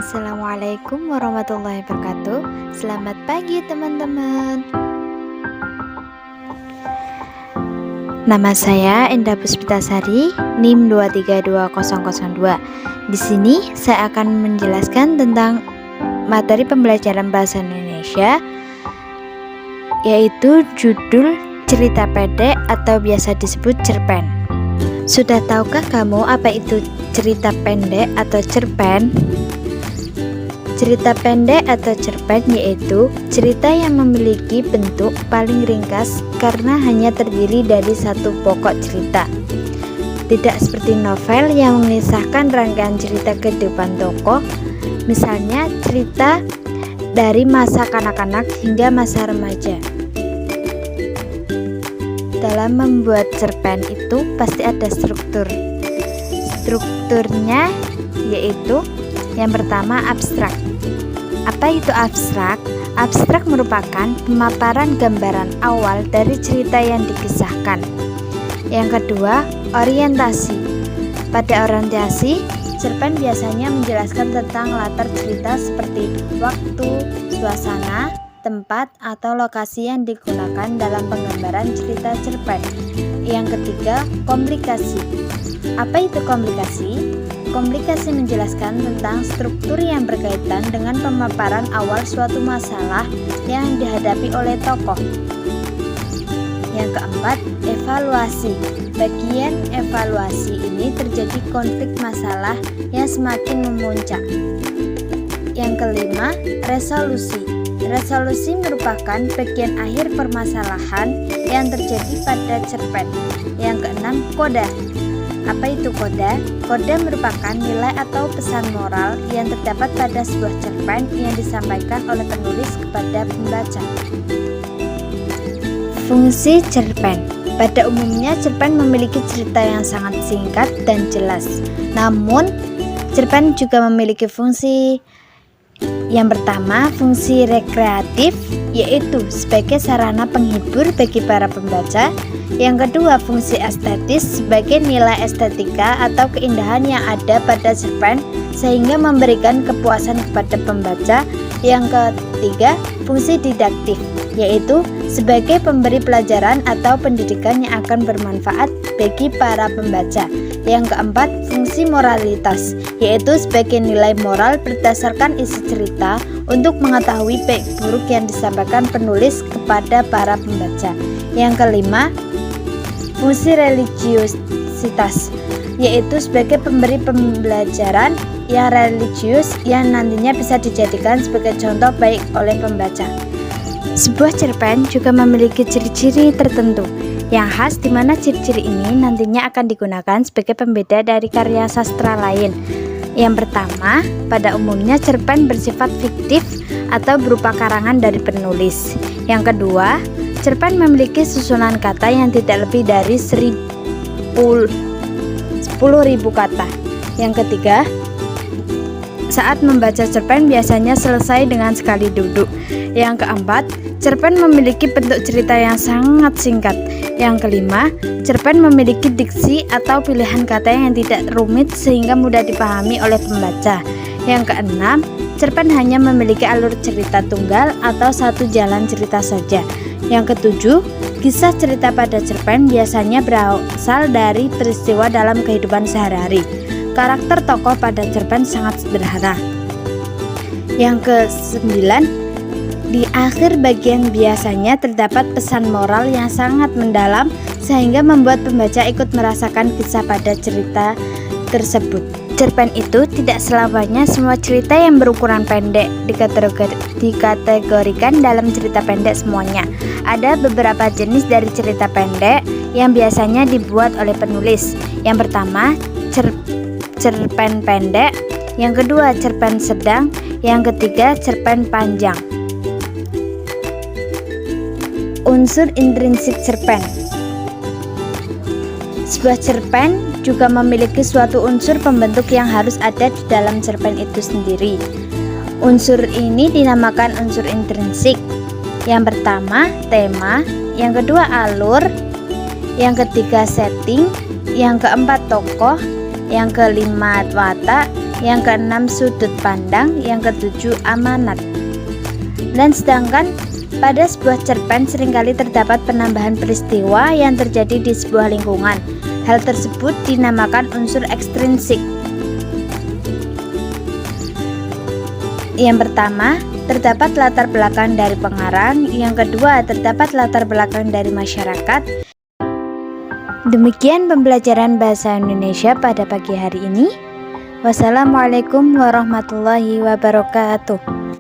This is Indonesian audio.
Assalamualaikum warahmatullahi wabarakatuh. Selamat pagi teman-teman. Nama saya Endah Puspitasari, NIM 2320002. Di sini saya akan menjelaskan tentang materi pembelajaran bahasa Indonesia, yaitu judul cerita pendek atau biasa disebut cerpen. Sudah tahukah kamu apa itu cerita pendek atau cerpen? Cerita pendek atau cerpen yaitu cerita yang memiliki bentuk paling ringkas karena hanya terdiri dari satu pokok cerita. Tidak seperti novel yang mengisahkan rangkaian cerita kehidupan tokoh, misalnya cerita dari masa kanak-kanak hingga masa remaja. Dalam membuat cerpen itu pasti ada struktur. Strukturnya yaitu yang pertama, abstrak. Apa itu abstrak? Abstrak merupakan pemaparan gambaran awal dari cerita yang dikisahkan. Yang kedua, orientasi. Pada orientasi, cerpen biasanya menjelaskan tentang latar cerita seperti waktu, suasana, tempat, atau lokasi yang digunakan dalam penggambaran cerita cerpen. Yang ketiga, komplikasi. Apa itu komplikasi? Komplikasi menjelaskan tentang struktur yang berkaitan dengan pemaparan awal suatu masalah yang dihadapi oleh tokoh. Yang keempat, evaluasi. Bagian evaluasi ini terjadi konflik masalah yang semakin memuncak. Yang kelima, resolusi. Resolusi merupakan bagian akhir permasalahan yang terjadi pada cerpen. Yang keenam, koda. Apa itu koda? Koda merupakan nilai atau pesan moral yang terdapat pada sebuah cerpen yang disampaikan oleh penulis kepada pembaca. Fungsi cerpen. Pada umumnya cerpen memiliki cerita yang sangat singkat dan jelas. Namun, cerpen juga memiliki fungsi. Yang pertama, fungsi rekreatif, yaitu sebagai sarana penghibur bagi para pembaca. Yang kedua, fungsi estetis sebagai nilai estetika atau keindahan yang ada pada cerpen sehingga memberikan kepuasan kepada pembaca. Yang ketiga, fungsi didaktif, yaitu sebagai pemberi pelajaran atau pendidikan yang akan bermanfaat bagi para pembaca. Yang keempat, fungsi moralitas, yaitu sebagai nilai moral berdasarkan isi cerita untuk mengetahui baik buruk yang disampaikan penulis kepada para pembaca. Yang kelima, fungsi religiositas, yaitu sebagai pemberi pembelajaran yang religius yang nantinya bisa dijadikan sebagai contoh baik oleh pembaca. Sebuah cerpen juga memiliki ciri-ciri tertentu yang khas, di mana ciri-ciri ini nantinya akan digunakan sebagai pembeda dari karya sastra lain. Yang pertama, pada umumnya cerpen bersifat fiktif atau berupa karangan dari penulis. Yang kedua, cerpen memiliki susunan kata yang tidak lebih dari 10.000 kata. Yang ketiga, saat membaca cerpen biasanya selesai dengan sekali duduk. Yang keempat, cerpen memiliki bentuk cerita yang sangat singkat. Yang kelima, cerpen memiliki diksi atau pilihan kata yang tidak rumit sehingga mudah dipahami oleh pembaca. Yang keenam, cerpen hanya memiliki alur cerita tunggal atau satu jalan cerita saja. Yang ketujuh, kisah cerita pada cerpen biasanya berasal dari peristiwa dalam kehidupan sehari-hari. Karakter tokoh pada cerpen sangat sederhana. Yang kesembilan, di akhir bagian biasanya terdapat pesan moral yang sangat mendalam sehingga membuat pembaca ikut merasakan kisah pada cerita tersebut. Cerpen itu tidak selamanya semua cerita yang berukuran pendek dikategorikan dalam cerita pendek semuanya. Ada beberapa jenis dari cerita pendek yang biasanya dibuat oleh penulis. Yang pertama, cerpen pendek. Yang kedua, cerpen sedang. Yang ketiga, cerpen panjang. Unsur intrinsik cerpen. Sebuah cerpen juga memiliki suatu unsur pembentuk yang harus ada di dalam cerpen itu sendiri. Unsur ini dinamakan unsur intrinsik. Yang pertama, tema. Yang kedua, alur. Yang ketiga, setting. Yang keempat, tokoh. Yang kelima, watak. yang keenam sudut pandang, yang ketujuh amanat. Dan sedangkan pada sebuah cerpen seringkali terdapat penambahan peristiwa yang terjadi di sebuah lingkungan. Hal tersebut dinamakan unsur ekstrinsik. Yang pertama, terdapat latar belakang dari pengarang. Yang kedua, terdapat latar belakang dari masyarakat. Demikian pembelajaran bahasa Indonesia pada pagi hari ini. Wassalamualaikum warahmatullahi wabarakatuh.